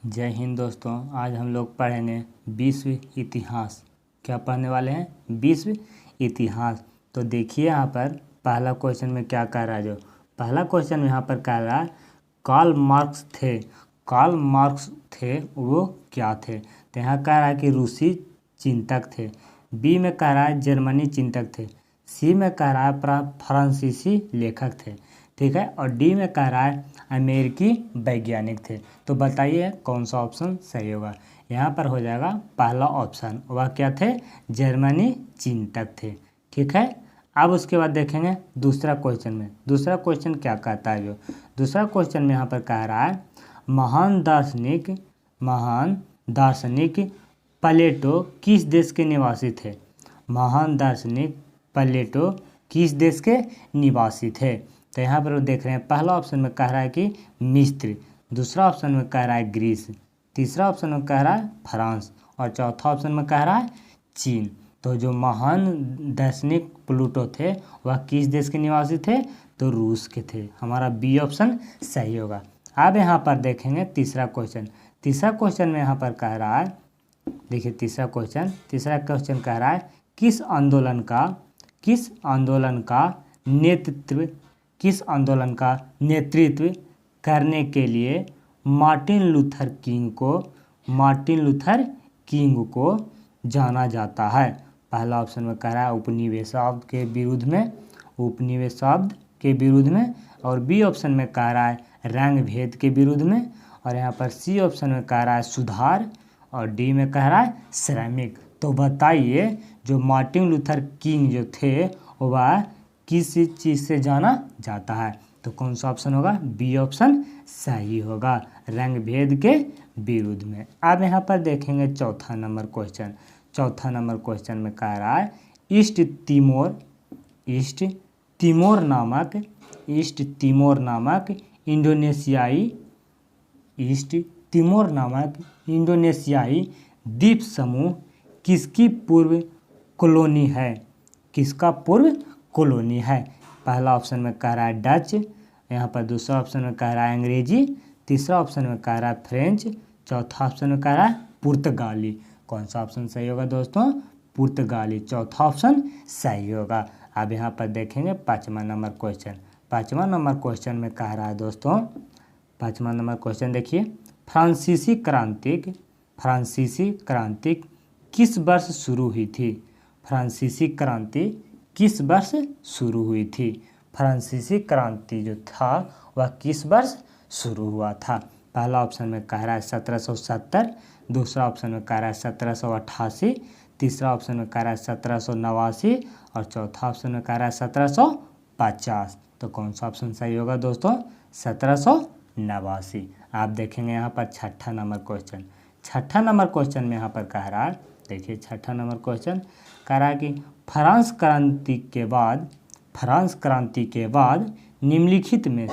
जय हिंद दोस्तों, आज हम लोग पढ़ेंगे विश्व इतिहास। क्या पढ़ने वाले हैं? विश्व इतिहास। तो देखिए यहाँ पर पहला क्वेश्चन में क्या कह रहा है। जो पहला क्वेश्चन में यहाँ पर कह रहा है कार्ल मार्क्स थे। कार्ल मार्क्स थे वो क्या थे? तो यहाँ कह रहा है कि रूसी चिंतक थे। बी में कह रहा है जर्मनी चिंतक थे। सी में कह रहा है फ्रांसीसी लेखक थे। ठीक है। और डी में कह रहा है अमेरिकी वैज्ञानिक थे। तो बताइए कौन सा ऑप्शन सही होगा। यहाँ पर हो जाएगा पहला ऑप्शन, वह क्या थे? जर्मनी चिंतक थे। ठीक है। अब उसके बाद देखेंगे दूसरा क्वेश्चन में। दूसरा क्वेश्चन क्या कहता है। जो दूसरा क्वेश्चन में यहाँ पर कह रहा है महान दार्शनिक प्लेटो किस देश के निवासी थे? महान दार्शनिक प्लेटो किस देश के निवासी थे? तो यहाँ पर देख रहे हैं पहला ऑप्शन में कह रहा है कि मिस्र, दूसरा ऑप्शन में कह रहा है ग्रीस, तीसरा ऑप्शन में कह रहा है फ्रांस और चौथा ऑप्शन में कह रहा है चीन। तो जो महान दार्शनिक प्लेटो थे वह किस देश के निवासी थे? तो रूस के थे। हमारा बी ऑप्शन सही होगा। अब यहाँ पर देखेंगे तीसरा क्वेश्चन। तीसरा क्वेश्चन में यहाँ पर कह रहा है, देखिए तीसरा क्वेश्चन कह रहा है किस आंदोलन का नेतृत्व करने के लिए मार्टिन लूथर किंग को जाना जाता है? पहला ऑप्शन में कह रहा है उपनिवेशवाद के विरुद्ध में और बी ऑप्शन में कह रहा है रंग भेद के विरुद्ध में और यहाँ पर सी ऑप्शन में कह रहा है सुधार और डी में कह रहा है श्रमिक। तो बताइए जो मार्टिन लूथर किंग जो थे वह किस चीज़ से जाना जाता है? तो कौन सा ऑप्शन होगा? बी ऑप्शन सही होगा, रंग भेद के विरुद्ध में। अब यहाँ पर देखेंगे चौथा नंबर क्वेश्चन में कह रहा है ईस्ट तिमोर नामक इंडोनेशियाई द्वीप समूह किसकी पूर्व कॉलोनी है? किसका पूर्व कॉलोनी है? पहला ऑप्शन में कह रहा है डच, यहाँ पर दूसरा ऑप्शन में कह रहा है अंग्रेजी, तीसरा ऑप्शन में कह रहा है फ्रेंच, चौथा ऑप्शन में कह रहा है पुर्तगाली। कौन सा ऑप्शन सही होगा दोस्तों? पुर्तगाली, चौथा ऑप्शन सही होगा। अब यहाँ पर देखेंगे पाँचवा नंबर क्वेश्चन में कह रहा है दोस्तों, पाँचवा नंबर क्वेश्चन देखिए फ्रांसीसी क्रांति किस वर्ष शुरू हुई थी? फ्रांसीसी क्रांति किस वर्ष शुरू हुई थी? फ्रांसीसी क्रांति जो था वह किस वर्ष शुरू हुआ था? पहला ऑप्शन में कह रहा है 1770, दूसरा ऑप्शन में कह रहा है 1788, तीसरा ऑप्शन में कह रहा है 1789 और चौथा ऑप्शन में कह रहा है 1750। तो कौन सा ऑप्शन सही होगा दोस्तों? 1789। आप देखेंगे यहाँ पर छठा नंबर क्वेश्चन में यहाँ पर कह रहा है, देखिए छठा नंबर क्वेश्चन कह रहा है कि फ्रांस क्रांति के बाद निम्नलिखित में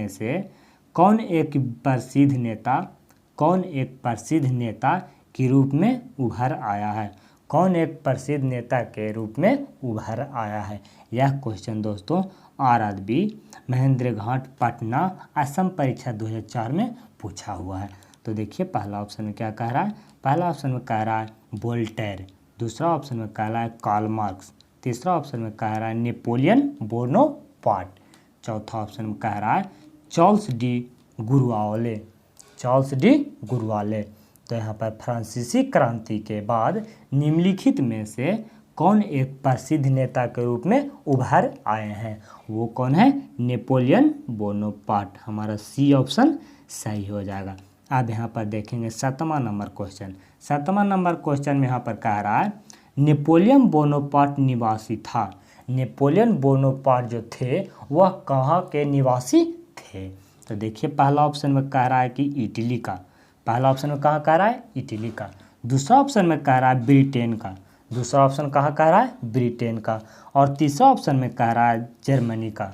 से कौन एक प्रसिद्ध नेता के रूप में उभर आया है? कौन एक प्रसिद्ध नेता के रूप में उभर आया है? यह क्वेश्चन दोस्तों आरआरबी महेंद्र घाट पटना असम परीक्षा 2004 में पूछा हुआ है। तो देखिए पहला ऑप्शन में क्या कह रहा है। पहला ऑप्शन में कह रहा है वोल्टेयर, दूसरा ऑप्शन में कह रहा है कार्ल मार्क्स, तीसरा ऑप्शन में कह रहा है नेपोलियन बोनापार्ट, चौथा ऑप्शन में कह रहा है चार्ल्स डी गुरवाले। तो यहाँ पर फ्रांसीसी क्रांति के बाद निम्नलिखित में से कौन एक प्रसिद्ध नेता के रूप में उभर आए हैं? वो कौन है? Napoleon Bonaparte. हमारा सी ऑप्शन सही हो जाएगा। अब यहाँ पर देखेंगे सातवां नंबर क्वेश्चन में यहाँ पर कह रहा है नेपोलियन बोनापार्ट निवासी था। नेपोलियन बोनापार्ट जो थे वह कहाँ के निवासी थे? तो देखिए पहला ऑप्शन में कह रहा है कि इटली का, पहला ऑप्शन में कहाँ कह रहा है? इटली का। दूसरा ऑप्शन में कह रहा है ब्रिटेन का, दूसरा ऑप्शन कहाँ कह रहा है? ब्रिटेन का। और तीसरा ऑप्शन में कह रहा है जर्मनी का,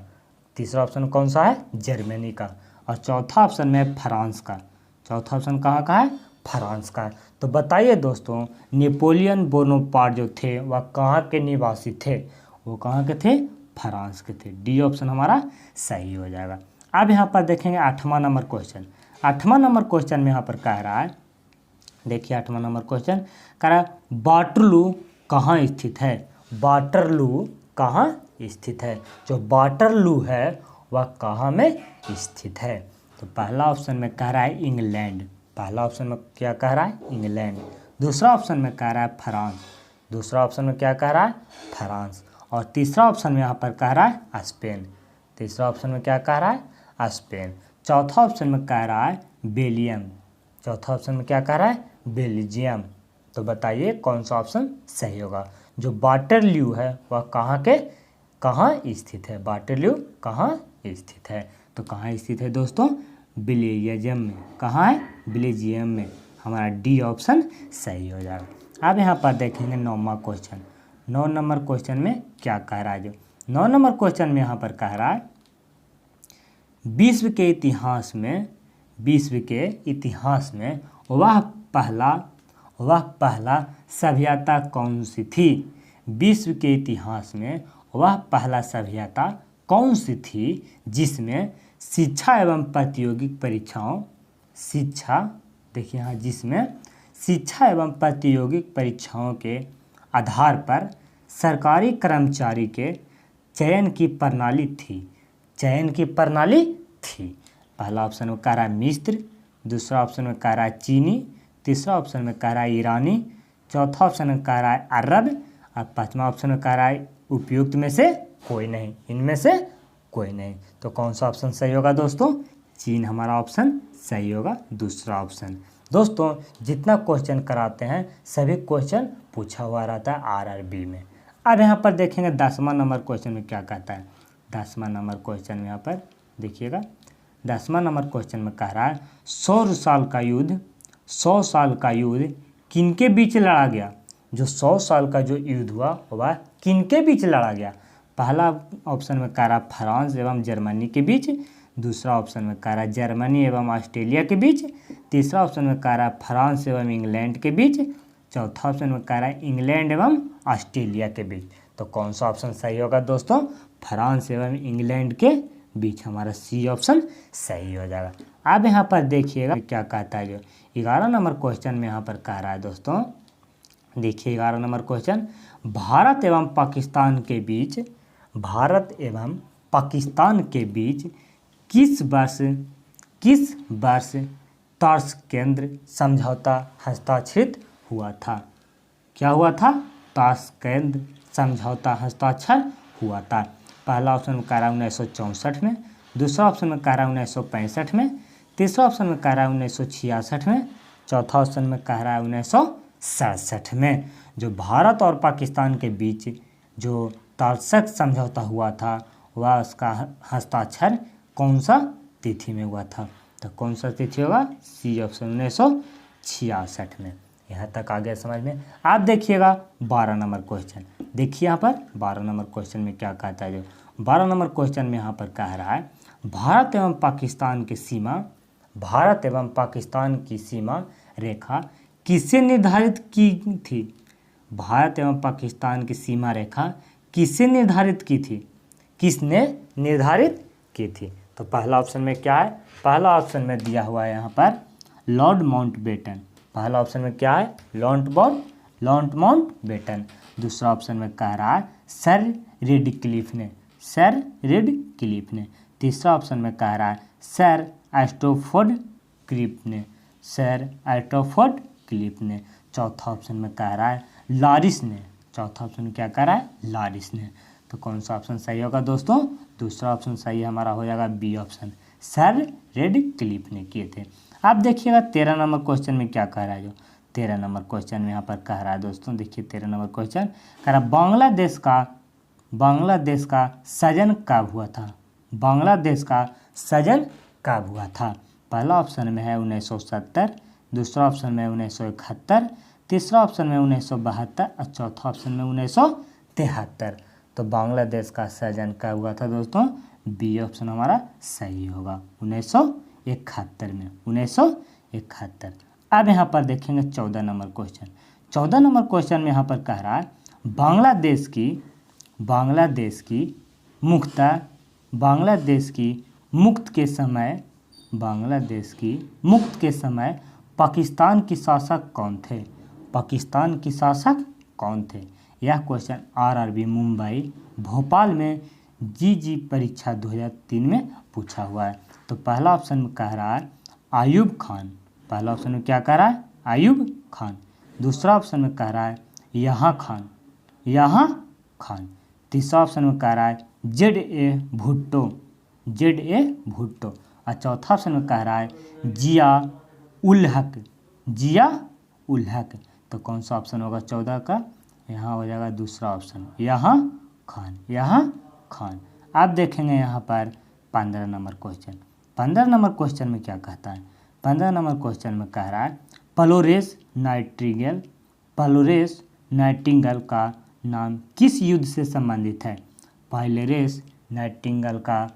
तीसरा ऑप्शन कौन सा है? जर्मनी का। और चौथा ऑप्शन में फ्रांस का, चौथा ऑप्शन कहाँ का है? फ्रांस का। तो बताइए दोस्तों, नेपोलियन बोनापार्ट जो थे वह कहाँ के निवासी थे? वो कहाँ के थे? फ्रांस के थे। डी ऑप्शन हमारा सही हो जाएगा। अब यहाँ पर देखेंगे 8वां नंबर क्वेश्चन। 8वां नंबर क्वेश्चन में यहाँ पर कह रहा है, देखिए 8वां नंबर क्वेश्चन कह रहा है वाटरलू कहाँ स्थित है? वाटरलू कहाँ स्थित है? जो वाटरलू है वह कहाँ में स्थित है? तो पहला ऑप्शन में कह रहा है इंग्लैंड। पहला ऑप्शन में क्या कह रहा है? इंग्लैंड। दूसरा ऑप्शन में कह रहा है फ्रांस। दूसरा ऑप्शन में क्या कह रहा है? फ्रांस। और तीसरा ऑप्शन में यहाँ पर कह रहा है स्पेन। तीसरा ऑप्शन में क्या कह रहा है? स्पेन। चौथा ऑप्शन में कह रहा है बेलियम। चौथा ऑप्शन में क्या कह रहा है? बेल्जियम। तो बताइए कौन सा ऑप्शन सही होगा? जो वाटरलू है वह कहाँ स्थित है? वाटरलू कहाँ स्थित है? तो कहाँ स्थित है दोस्तों? बेल्जियम में। कहाँ है? बेल्जियम में। हमारा डी ऑप्शन सही हो जाएगा। अब यहाँ पर देखेंगे 9वां क्वेश्चन। 9 नंबर क्वेश्चन में क्या कह रहा है? जो 9 नंबर क्वेश्चन में यहाँ पर कह रहा है विश्व के इतिहास में वह पहला सभ्यता कौन सी थी? विश्व के इतिहास में वह पहला सभ्यता कौन सी थी जिसमें शिक्षा एवं प्रतियोगिक परीक्षाओं देखिए यहाँ, जिसमें शिक्षा एवं प्रतियोगिक परीक्षाओं के आधार पर सरकारी कर्मचारी के चयन की प्रणाली थी? पहला ऑप्शन में कह रहा है मिस्र। दूसरा ऑप्शन में कह रहा है चीनी। तीसरा ऑप्शन में कह रहा है ईरानी। चौथा ऑप्शन में कह रहा है अरब। और पांचवा ऑप्शन में कह रहा है उपयुक्त में से कोई नहीं, इनमें से कोई नहीं। तो कौन सा ऑप्शन सही होगा दोस्तों? चीन हमारा ऑप्शन सही होगा, दूसरा ऑप्शन। दोस्तों जितना क्वेश्चन कराते हैं सभी क्वेश्चन पूछा हुआ रहता है आरआरबी में। अब यहाँ पर देखेंगे 10वां नंबर क्वेश्चन में क्या कहता है। 10वां नंबर क्वेश्चन में यहाँ पर देखिएगा, 10वां नंबर क्वेश्चन में कह रहा है 100 साल का युद्ध किनके बीच लड़ा गया? जो 100 साल का जो युद्ध हुआ वह किनके बीच लड़ा गया? पहला ऑप्शन में कह रहा है फ्रांस एवं जर्मनी के बीच। दूसरा ऑप्शन में कह रहा है जर्मनी एवं ऑस्ट्रेलिया के बीच। तीसरा ऑप्शन में कह रहा है फ्रांस एवं इंग्लैंड के बीच। चौथा ऑप्शन में कह रहा है इंग्लैंड एवं ऑस्ट्रेलिया के बीच। तो कौन सा ऑप्शन सही होगा दोस्तों? फ्रांस एवं इंग्लैंड के बीच। हमारा सी ऑप्शन सही हो जाएगा। अब यहाँ पर देखिएगा क्या कहता है। जो 11 नंबर क्वेश्चन में यहाँ पर कह रहा है दोस्तों, देखिए 11 नंबर क्वेश्चन, भारत एवं पाकिस्तान के बीच किस वर्ष ताशकंद समझौता हस्ताक्षरित हुआ था? क्या हुआ था? ताशकंद समझौता हस्ताक्षर हुआ था। पहला ऑप्शन में कह रहा है 1964 में। दूसरा ऑप्शन में कह रहा है 1965 में। तीसरा ऑप्शन में कह रहा है 1966 में। चौथा ऑप्शन में कह रहा है 1967 में। जो भारत और पाकिस्तान के बीच जो ताशकंद समझौता हुआ था वह उसका हस्ताक्षर कौन सा तिथि में हुआ था? तो कौन सा तिथि होगा? सी ऑप्शन 1966 में। यहाँ तक आ गया समझ में। आप देखिएगा 12 नंबर क्वेश्चन। देखिए यहाँ पर 12 नंबर क्वेश्चन में क्या कहता है। जो 12 नंबर क्वेश्चन में यहाँ पर कह रहा है भारत एवं पाकिस्तान की सीमा रेखा किससे निर्धारित की थी? भारत एवं पाकिस्तान की सीमा रेखा किससे निर्धारित की थी? किसने निर्धारित की थी? तो पहला ऑप्शन में क्या है? पहला ऑप्शन में दिया हुआ है यहाँ पर लॉर्ड माउंटबेटन। पहला ऑप्शन में क्या है? Lord Mountbatten. दूसरा ऑप्शन में कह रहा है सर रेडक्लिफ ने। तीसरा ऑप्शन में कह रहा है सर एस्टोफोर्ड क्लिफ ने। चौथा ऑप्शन में कह रहा है लॉरिस ने। चौथा ऑप्शन क्या कह रहा है? लॉरिस ने। तो कौन सा ऑप्शन सही होगा दोस्तों? दूसरा ऑप्शन सही हमारा हो जाएगा बी ऑप्शन, सर रेडक्लिफ ने किए थे। अब देखिएगा 13 नंबर क्वेश्चन में क्या कह रहा है। जो 13 नंबर क्वेश्चन में यहाँ पर कह रहा है दोस्तों, देखिए 13 नंबर क्वेश्चन कह रहा है बांग्लादेश का सृजन कब हुआ था? बांग्लादेश का सृजन कब हुआ था? पहला ऑप्शन में है 1970। दूसरा ऑप्शन में 1971। तीसरा ऑप्शन में 1972 और चौथा ऑप्शन में 1973। तो बांग्लादेश का सृजन कब हुआ था दोस्तों? बी ऑप्शन हमारा सही होगा 1971 में। 1971। अब यहाँ पर देखेंगे 14 नंबर क्वेश्चन। 14 नंबर क्वेश्चन में यहाँ पर कह रहा है बांग्लादेश की मुक्त के समय पाकिस्तान की शासक कौन थे? यह क्वेश्चन आरआरबी मुंबई भोपाल में जीजी परीक्षा 2003 में पूछा हुआ है। तो पहला ऑप्शन में कह रहा है आयूब खान। पहला ऑप्शन में क्या कह रहा है? आयूब खान। दूसरा ऑप्शन में कह रहा है यहाँ खान। तीसरा ऑप्शन में कह रहा है जेड.ए. भुट्टो। और चौथा ऑप्शन में कह रहा है जिया उल हक। तो कौन सा ऑप्शन होगा 14 का? यहाँ हो जाएगा दूसरा ऑप्शन, यहाँ खान। अब देखेंगे यहाँ पर 15 नंबर क्वेश्चन। 15 नंबर क्वेश्चन में क्या कहता है? 15 नंबर क्वेश्चन में कह रहा है फ्लोरेंस नाइटिंगेल का नाम किस युद्ध से संबंधित है? फ्लोरेंस नाइटिंगेल का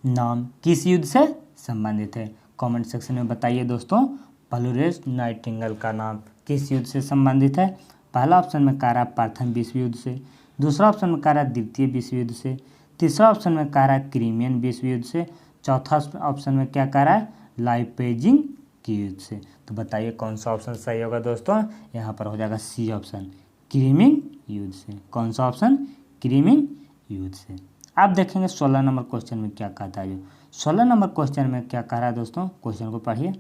नाम किस युद्ध से संबंधित है? कमेंट सेक्शन में बताइए दोस्तों, फ्लोरेंस नाइटिंगेल का नाम किस युद्ध से संबंधित है? पहला ऑप्शन में कह रहा है प्रथम विश्व युद्ध से, दूसरा ऑप्शन में कह रहा है द्वितीय विश्व युद्ध से, तीसरा ऑप्शन में कह रहा है क्रीमियन विश्व युद्ध से, चौथा ऑप्शन में क्या कह रहा है लाइपेजिंग की युद्ध से। तो बताइए कौन सा ऑप्शन सही होगा दोस्तों? यहाँ पर हो जाएगा सी ऑप्शन, क्रीमियन युद्ध से। कौन सा ऑप्शन? क्रीमियन युद्ध से। आप देखेंगे 16 नंबर क्वेश्चन में क्या कहता है। 16 नंबर क्वेश्चन में क्या कह रहा है दोस्तों? क्वेश्चन को पढ़िए।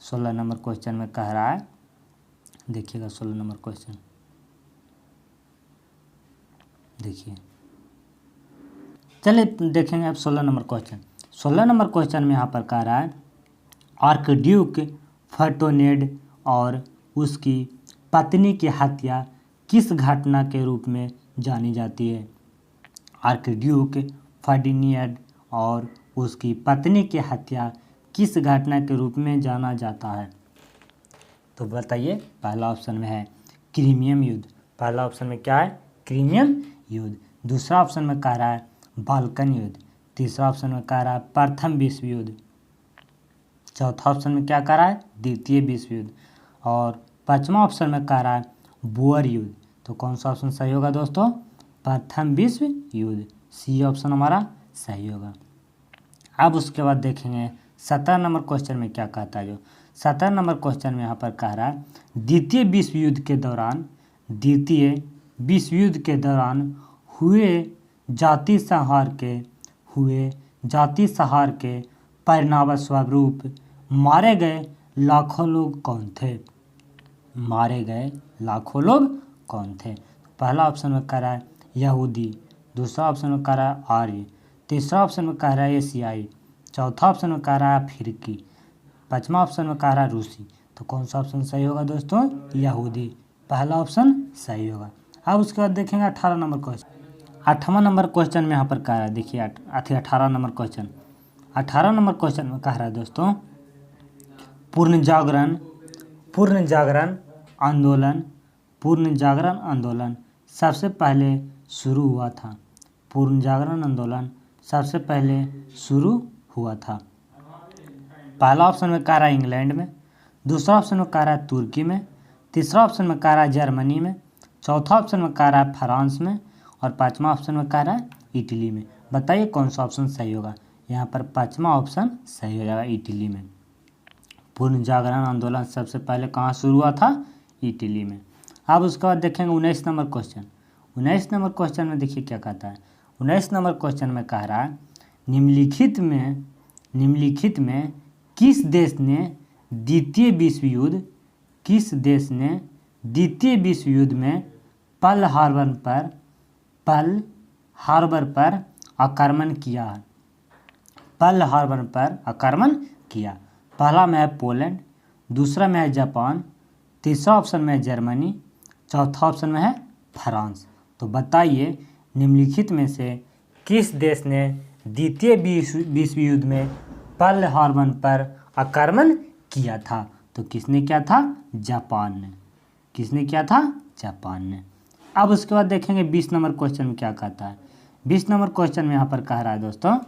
16 नंबर क्वेश्चन में कह रहा है, देखिएगा 16 नंबर क्वेश्चन देखिए, चलिए देखेंगे अब 16 नंबर क्वेश्चन। 16 नंबर क्वेश्चन में यहाँ पर कह रहा है आर्कड्यूक फर्टोनेड और उसकी पत्नी की हत्या किस घटना के रूप में जानी जाती है? आर्कड्यूक फर्डिनेंड और उसकी पत्नी की हत्या किस घटना के रूप में जाना जाता है? तो बताइए। पहला ऑप्शन में है क्रीमियन युद्ध। पहला ऑप्शन में क्या है? क्रीमियन युद्ध। दूसरा ऑप्शन में कह रहा है बाल्कन युद्ध। तीसरा ऑप्शन में कह रहा है प्रथम विश्व युद्ध। चौथा ऑप्शन में क्या कह रहा है? द्वितीय विश्व युद्ध। और पांचवा ऑप्शन में कह रहा है बोअर युद्ध। तो कौन सा ऑप्शन सही होगा दोस्तों? प्रथम विश्व युद्ध, सी ऑप्शन हमारा सही होगा। अब उसके बाद देखेंगे 17 नंबर क्वेश्चन में क्या कहता है। 17 नंबर क्वेश्चन में यहाँ पर कह रहा है द्वितीय विश्व युद्ध के दौरान हुए जाति संहार के परिणाम स्वरूप मारे गए लाखों लोग कौन थे? पहला ऑप्शन में कह रहा है यहूदी, दूसरा ऑप्शन में कह रहा है आर्य, तीसरा ऑप्शन में कह रहा है एशियाई, चौथा ऑप्शन में कह रहा है अफ्रीकी, पांचवा ऑप्शन में कह रहा है रूसी। तो कौन सा ऑप्शन सही होगा दोस्तों? यहूदी, पहला ऑप्शन सही होगा। अब उसके बाद देखेंगे 18 नंबर क्वेश्चन। 8वां नंबर क्वेश्चन में यहाँ पर कह रहा है, देखिए 18 नंबर क्वेश्चन। 18 नंबर क्वेश्चन में कह रहा है दोस्तों पूर्ण जागरण आंदोलन सबसे पहले शुरू हुआ था। पूर्ण जागरण आंदोलन सबसे पहले शुरू हुआ था। पहला ऑप्शन में कह रहा है इंग्लैंड में, दूसरा ऑप्शन में कह रहा है तुर्की में, तीसरा ऑप्शन में कह रहा है जर्मनी में, चौथा ऑप्शन में कह रहा है फ्रांस में, और पांचवा ऑप्शन में कह रहा है इटली में। बताइए कौन सा ऑप्शन सही होगा? यहाँ पर पांचवा ऑप्शन सही हो जाएगा, इटली में। पूर्ण जागरण आंदोलन सबसे पहले कहाँ शुरू हुआ था? इटली में। अब उसके बाद देखेंगे 19 नंबर क्वेश्चन। 19 नंबर क्वेश्चन में देखिए क्या कहता है। 19 नंबर क्वेश्चन में कह रहा है निम्नलिखित में किस देश ने द्वितीय विश्व युद्ध में पर्ल हार्बर पर आक्रमण किया? पहला में है पोलैंड, दूसरा में है जापान, तीसरा ऑप्शन में है जर्मनी, चौथा ऑप्शन में है फ्रांस। तो बताइए निम्नलिखित में से किस देश ने द्वितीय विश्व युद्ध में पर्ल हार्बर पर आक्रमण किया था? तो किसने किया था? जापान ने। किसने किया था? जापान ने। अब उसके बाद देखेंगे 20 नंबर क्वेश्चन में क्या कहता है। 20 नंबर क्वेश्चन में यहाँ पर कह रहा है दोस्तों,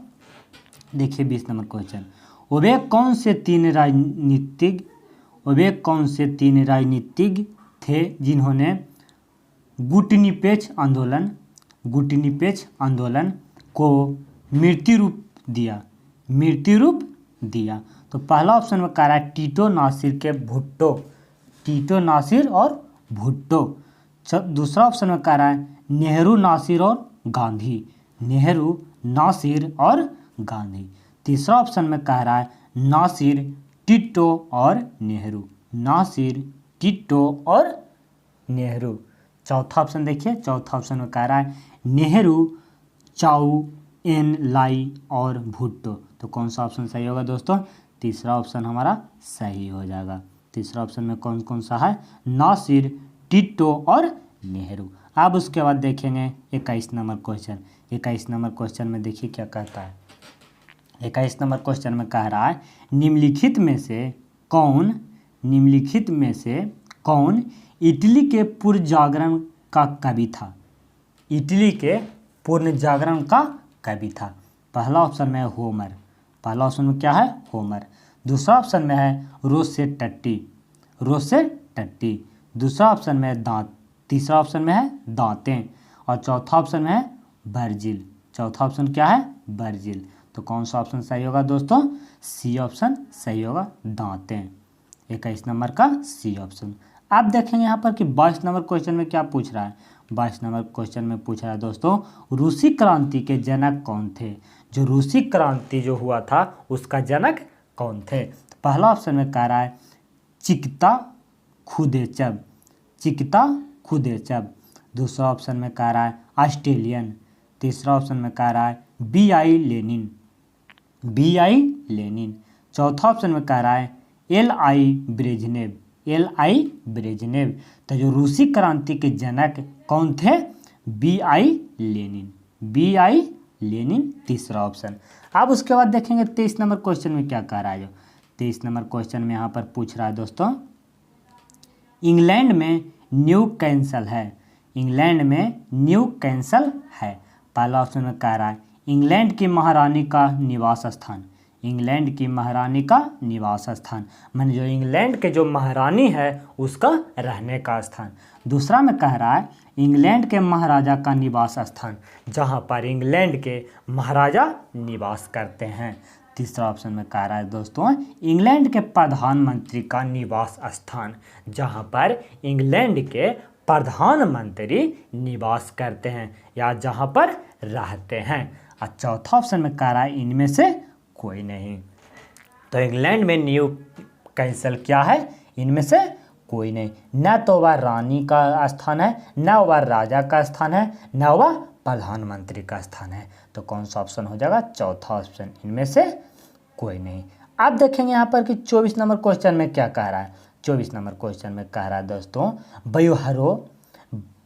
देखिए 20 नंबर क्वेश्चन, वे कौन से तीन वे कौन से 3 राजनीतिज्ञ थे जिन्होंने गुटनिरपेक्ष आंदोलन को मृत्यु रूप दिया? तो पहला ऑप्शन में कह रहा है टीटो, नासिर और भुट्टो। दूसरा ऑप्शन में कह रहा है नेहरू, नासिर और गांधी। तीसरा ऑप्शन में कह रहा है नासिर, टिट्टो और नेहरू। चौथा ऑप्शन देखिए, चौथा ऑप्शन में कह रहा है नेहरू, चाउ एन लाई और भुट्टो। तो कौन सा ऑप्शन सही होगा दोस्तों? तीसरा ऑप्शन हमारा सही हो जाएगा। तीसरा ऑप्शन में कौन कौन सा है? नासिर, टिट्टो और नेहरू। अब उसके बाद देखेंगे 21 नंबर क्वेश्चन। 21 नंबर क्वेश्चन में देखिए क्या कहता है। 21 नंबर क्वेश्चन में कह रहा है निम्नलिखित में से कौन इटली के पूर्ण जागरण का कवि था? इटली के पूर्ण जागरण का कवि था। पहला ऑप्शन में है होमर। पहला ऑप्शन में क्या है? होमर। दूसरा ऑप्शन में है रोसेटट्टी। दूसरा ऑप्शन में है दांत। तीसरा ऑप्शन में है दांतें। और चौथा ऑप्शन में है वर्जिल। चौथा ऑप्शन क्या है? वर्जिल। तो कौन सा ऑप्शन सही होगा दोस्तों? सी ऑप्शन सही होगा, दांतें। 21 नंबर का सी ऑप्शन। आप देखेंगे यहाँ पर कि 22 नंबर क्वेश्चन में क्या पूछ रहा है। 22 नंबर क्वेश्चन में पूछ रहा है दोस्तों रूसी क्रांति के जनक कौन थे? जो रूसी क्रांति जो हुआ था उसका जनक कौन थे? तो पहला ऑप्शन में कह रहा है चिकिता खुदेचब। दूसरा ऑप्शन में कह रहा है ऑस्ट्रेलियन। तीसरा ऑप्शन में कह रहा है बी.आई. लेनिन। चौथा ऑप्शन में कह रहा है एल.आई. ब्रेजनेव। तो जो रूसी क्रांति के जनक कौन थे? बी.आई. लेनिन तीसरा ऑप्शन। अब उसके बाद देखेंगे 23 नंबर क्वेश्चन में क्या कह रहा है। जो 23 नंबर क्वेश्चन में यहाँ पर पूछ रहा है दोस्तों इंग्लैंड में न्यू कैसल है। पहला ऑप्शन में कह रहा है इंग्लैंड की महारानी का निवास स्थान। माने जो इंग्लैंड के जो महारानी है उसका रहने का स्थान। दूसरा में कह रहा है इंग्लैंड के महाराजा का निवास स्थान, जहाँ पर इंग्लैंड के महाराजा निवास करते हैं। तीसरा ऑप्शन में कह रहा है दोस्तों इंग्लैंड के प्रधानमंत्री का निवास स्थान, जहाँ पर इंग्लैंड के प्रधानमंत्री निवास करते हैं या जहाँ पर रहते हैं। और चौथा ऑप्शन में कह रहा है इनमें से कोई नहीं। तो इंग्लैंड में न्यू कैसल क्या है? इनमें से कोई नहीं। न तो वह रानी का स्थान है, न वह राजा का स्थान है, न वह प्रधानमंत्री का स्थान है। तो कौन सा ऑप्शन हो जाएगा? चौथा ऑप्शन, इनमें से कोई नहीं। अब देखेंगे यहाँ पर कि 24 नंबर क्वेश्चन में क्या कह रहा है। 24 नंबर क्वेश्चन में कह रहा है दोस्तों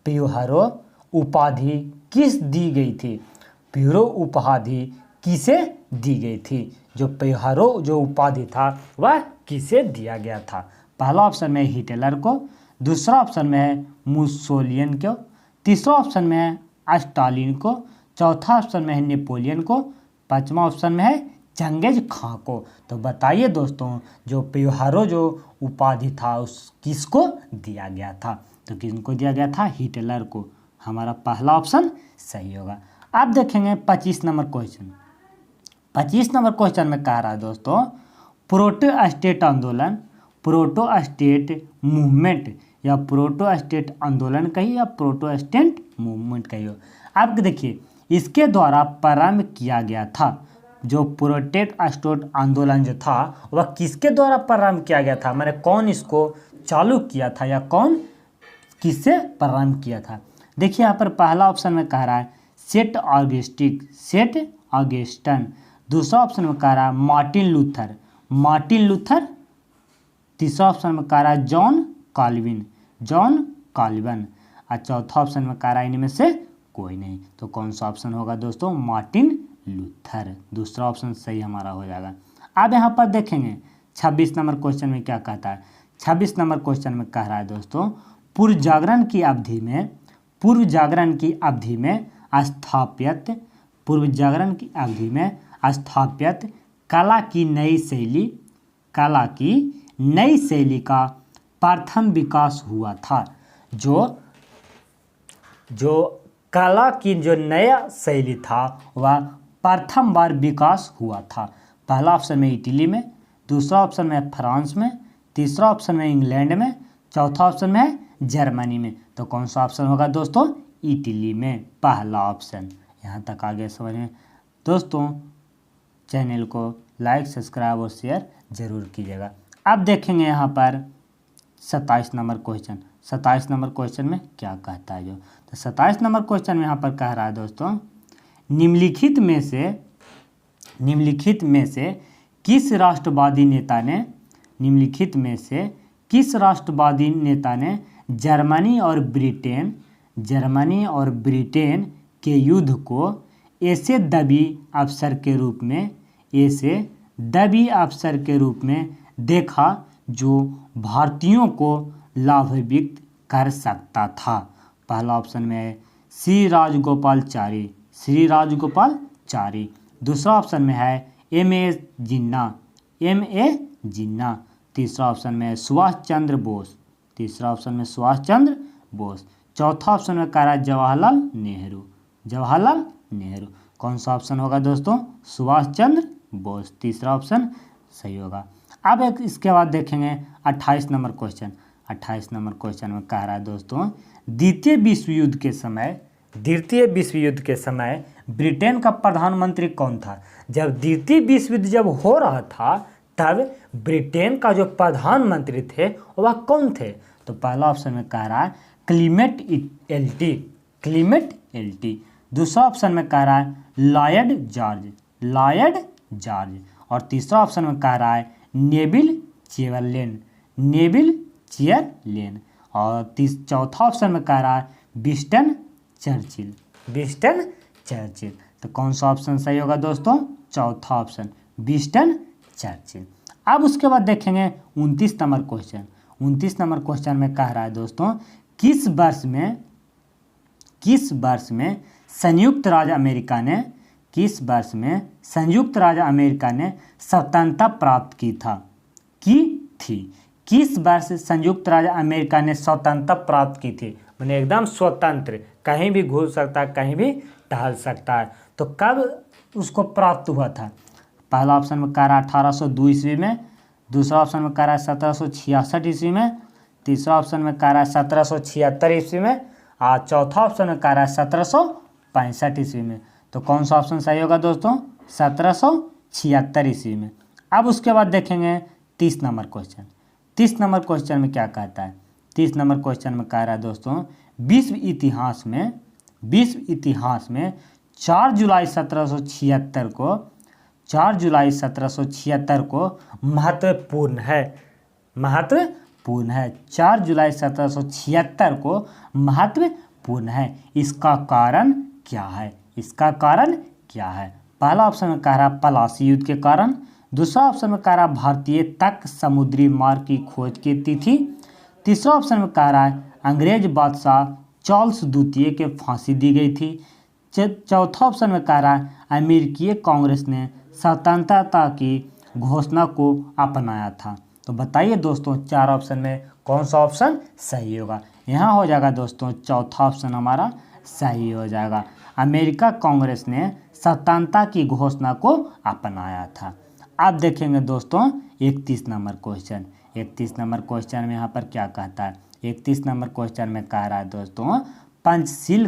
ब्यूहरो उपाधि किस दी गई थी? ब्यूरो उपाधि किसे दी गई थी? जो ब्यूहरो जो उपाधि था वह किसे दिया गया था? पहला ऑप्शन में हिटलर को। दूसरा ऑप्शन में है मुसोलियन को। तीसरा ऑप्शन में है स्टालिन को। चौथा ऑप्शन में है नेपोलियन को। पांचवा ऑप्शन में है चंगेज खां को। तो बताइए दोस्तों जो ब्यूहरो जो उपाधि था उस किसको दिया गया था? तो किसको दिया गया था? हिटलर को। हमारा पहला ऑप्शन सही होगा। अब देखेंगे 25 नंबर क्वेश्चन। 25 नंबर क्वेश्चन में कह रहा है दोस्तों प्रोटोस्टेट मूवमेंट या प्रोटोस्टेट आंदोलन कहिए या प्रोटोस्टेंट मूवमेंट कहिए। अब देखिए इसके द्वारा प्रारंभ किया गया था। जो प्रोटेस्टेंट आंदोलन जो था वह किसके द्वारा प्रारंभ किया गया था? मैंने कौन इसको चालू किया था या कौन किससे प्रारंभ किया था? देखिए यहाँ पर पहला ऑप्शन में कह रहा है सेंट ऑगस्टिन। दूसरा ऑप्शन में कह रहा है मार्टिन लूथर। तीसरा ऑप्शन में कह रहा है जॉन काल्विन। और चौथा ऑप्शन में कह रहा है इनमें से कोई नहीं। तो कौन सा ऑप्शन होगा दोस्तों? Martin Luther. दूसरा ऑप्शन सही हमारा हो जाएगा। अब यहाँ पर देखेंगे 26 नंबर क्वेश्चन में क्या कहता है। 26 नंबर क्वेश्चन में कह रहा है दोस्तों पूर्व जागरण की अवधि में स्थापित कला की नई शैली का प्रथम विकास हुआ था। जो कला की जो नया शैली था वह प्रथम बार विकास हुआ था। पहला ऑप्शन में इटली में, दूसरा ऑप्शन में फ्रांस में, तीसरा ऑप्शन में इंग्लैंड में, चौथा ऑप्शन में है जर्मनी में। तो कौन सा ऑप्शन होगा दोस्तों? इटली में, पहला ऑप्शन। यहाँ तक आगे समझ में। दोस्तों चैनल को लाइक, सब्सक्राइब और शेयर जरूर कीजिएगा। अब देखेंगे यहाँ पर 27 नंबर क्वेश्चन। 27 नंबर क्वेश्चन में क्या कहता है तो 27 नंबर क्वेश्चन में यहाँ पर कह रहा है दोस्तों, निम्नलिखित में से किस राष्ट्रवादी नेता ने जर्मनी और ब्रिटेन के युद्ध को ऐसे दबी अवसर के रूप में देखा जो भारतीयों को लाभान्वित कर सकता था? पहला ऑप्शन में है श्री राजगोपालाचारी, दूसरा ऑप्शन में है M.A. जिन्ना, तीसरा ऑप्शन में है सुभाष चंद्र बोस, चौथा ऑप्शन में कह रहा है जवाहरलाल नेहरू। कौन सा ऑप्शन होगा दोस्तों? सुभाष चंद्र बोस, तीसरा ऑप्शन सही होगा। अब इसके बाद देखेंगे 28 नंबर क्वेश्चन। 28 नंबर क्वेश्चन में कह रहा है दोस्तों, द्वितीय विश्व युद्ध के समय ब्रिटेन का प्रधानमंत्री कौन था? जब द्वितीय विश्व युद्ध जब हो रहा था तब ब्रिटेन का जो प्रधानमंत्री थे वह कौन थे? तो पहला ऑप्शन में कह रहा है क्लीमेट एल्टी, दूसरा ऑप्शन में कह रहा है लॉयड जॉर्ज, और तीसरा ऑप्शन में कह रहा है नेविल चेयरलेन, और चौथा ऑप्शन में कह रहा है विंस्टन चर्चिल। तो कौन सा ऑप्शन सही होगा दोस्तों? चौथा ऑप्शन, विंस्टन चर्चिल। अब उसके बाद देखेंगे 29 नंबर क्वेश्चन। 29 नंबर क्वेश्चन में कह रहा है दोस्तों, किस वर्ष में संयुक्त राज्य अमेरिका ने स्वतंत्रता प्राप्त की थी? किस वर्ष संयुक्त राज्य अमेरिका ने स्वतंत्रता प्राप्त की थी? मैंने एकदम स्वतंत्र, कहीं भी घूम सकता है, कहीं भी टहल सकता है। तो कब उसको प्राप्त हुआ था? पहला ऑप्शन में कह रहा है 1802 ईस्वी में, दूसरा ऑप्शन में कह रहा है 1766 ईस्वी में, तीसरा ऑप्शन में कह रहा है 1776 ईस्वी में, और चौथा ऑप्शन में कह रहा है 1765 ईस्वी में। तो कौन सा ऑप्शन सही होगा दोस्तों? 1776 ईस्वी में। अब उसके बाद देखेंगे 30 नंबर क्वेश्चन। 30 नंबर क्वेश्चन में क्या कहता है? 30 नंबर क्वेश्चन में कह रहा है दोस्तों, विश्व इतिहास में 4 जुलाई 1776 को महत्वपूर्ण है। 4 जुलाई 1776 को महत्वपूर्ण है। इसका कारण क्या है? पहला ऑप्शन में कह रहा है पलासी युद्ध के कारण, दूसरा ऑप्शन में कह रहा है भारतीय तक समुद्री मार्ग की खोज की तिथि, तीसरा ऑप्शन में कह रहा है अंग्रेज बादशाह चार्ल्स द्वितीय के फांसी दी गई थी, चौथा ऑप्शन में कह रहा है अमेरिकी कांग्रेस ने स्वतंत्रता की घोषणा को अपनाया था। तो बताइए दोस्तों, चार ऑप्शन में कौन सा ऑप्शन सही होगा? यहाँ हो जाएगा दोस्तों चौथा ऑप्शन हमारा सही हो जाएगा। अमेरिका कांग्रेस ने स्वतंत्रता की घोषणा को अपनाया था। अब देखेंगे दोस्तों 31 नंबर क्वेश्चन। 31 नंबर क्वेश्चन में यहाँ पर क्या कहता है? 31 नंबर क्वेश्चन में कह रहा है दोस्तों, पंचशील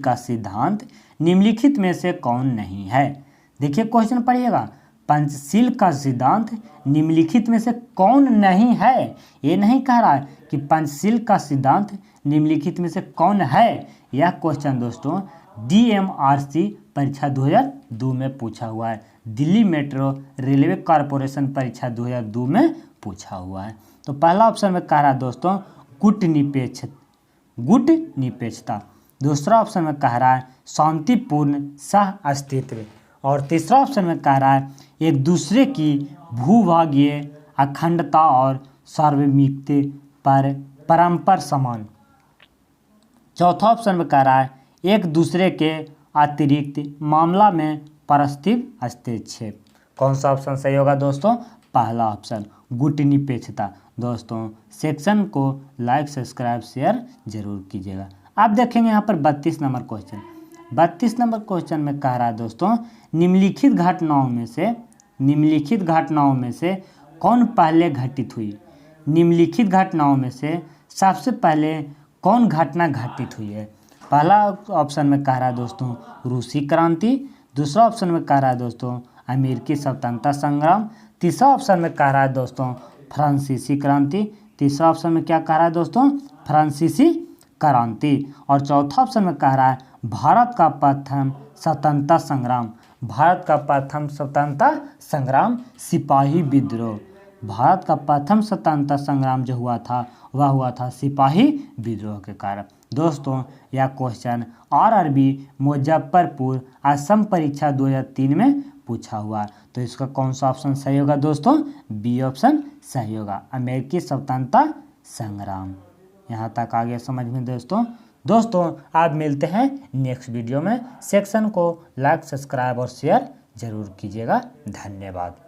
का सिद्धांत निम्नलिखित में से कौन नहीं है? देखिए क्वेश्चन पढ़िएगा, पंचशील का सिद्धांत निम्नलिखित में से कौन नहीं है। ये नहीं कह रहा है कि पंचशील का सिद्धांत निम्नलिखित में से कौन है। यह क्वेश्चन दोस्तों DMRC परीक्षा 2002 में पूछा हुआ है। दिल्ली मेट्रो रेलवे कॉरपोरेशन परीक्षा 2002 में पूछा हुआ है। तो पहला ऑप्शन में कह रहा है दोस्तों गुट निरपेक्षता, दूसरा ऑप्शन में कह रहा है शांतिपूर्ण सह अस्तित्व, और तीसरा ऑप्शन में कह रहा है एक दूसरे की भूभागीय अखंडता और सार्वभौमिकता पर परस्पर समान, चौथा ऑप्शन में कह रहा है एक दूसरे के अतिरिक्त मामला में परस्पर हस्तक्षेप, कौन सा ऑप्शन सही होगा दोस्तों? पहला ऑप्शन गुटनिरपेक्षता। दोस्तों सेक्शन को लाइक सब्सक्राइब शेयर जरूर कीजिएगा। आप देखेंगे यहाँ पर 32 नंबर क्वेश्चन। 32 नंबर क्वेश्चन में कह रहा है दोस्तों, निम्नलिखित घटनाओं में से कौन पहले घटित हुई? निम्नलिखित घटनाओं में से सबसे पहले कौन घटना घटित हुई है? पहला ऑप्शन में कह रहा है दोस्तों रूसी क्रांति, दूसरा ऑप्शन में कह रहा है दोस्तों अमेरिकी स्वतंत्रता संग्राम, तीसरा ऑप्शन में कह रहा है दोस्तों फ्रांसीसी क्रांति, तीसरा ऑप्शन में क्या कह रहा है दोस्तों? फ्रांसीसी क्रांति। और चौथा ऑप्शन में कह रहा है भारत का प्रथम स्वतंत्रता संग्राम। भारत का प्रथम स्वतंत्रता संग्राम सिपाही विद्रोह। भारत का प्रथम स्वतंत्रता संग्राम जो हुआ था वह हुआ था सिपाही विद्रोह के कारण। दोस्तों यह क्वेश्चन आरआरबी मुजफ्फरपुर असम परीक्षा 2003 में पूछा हुआ। तो इसका कौन सा ऑप्शन सही होगा दोस्तों? बी ऑप्शन सही होगा, अमेरिकी स्वतंत्रता संग्राम। यहाँ तक आ गया समझ में दोस्तों आप मिलते हैं नेक्स्ट वीडियो में। सेक्शन को लाइक सब्सक्राइब और शेयर जरूर कीजिएगा। धन्यवाद।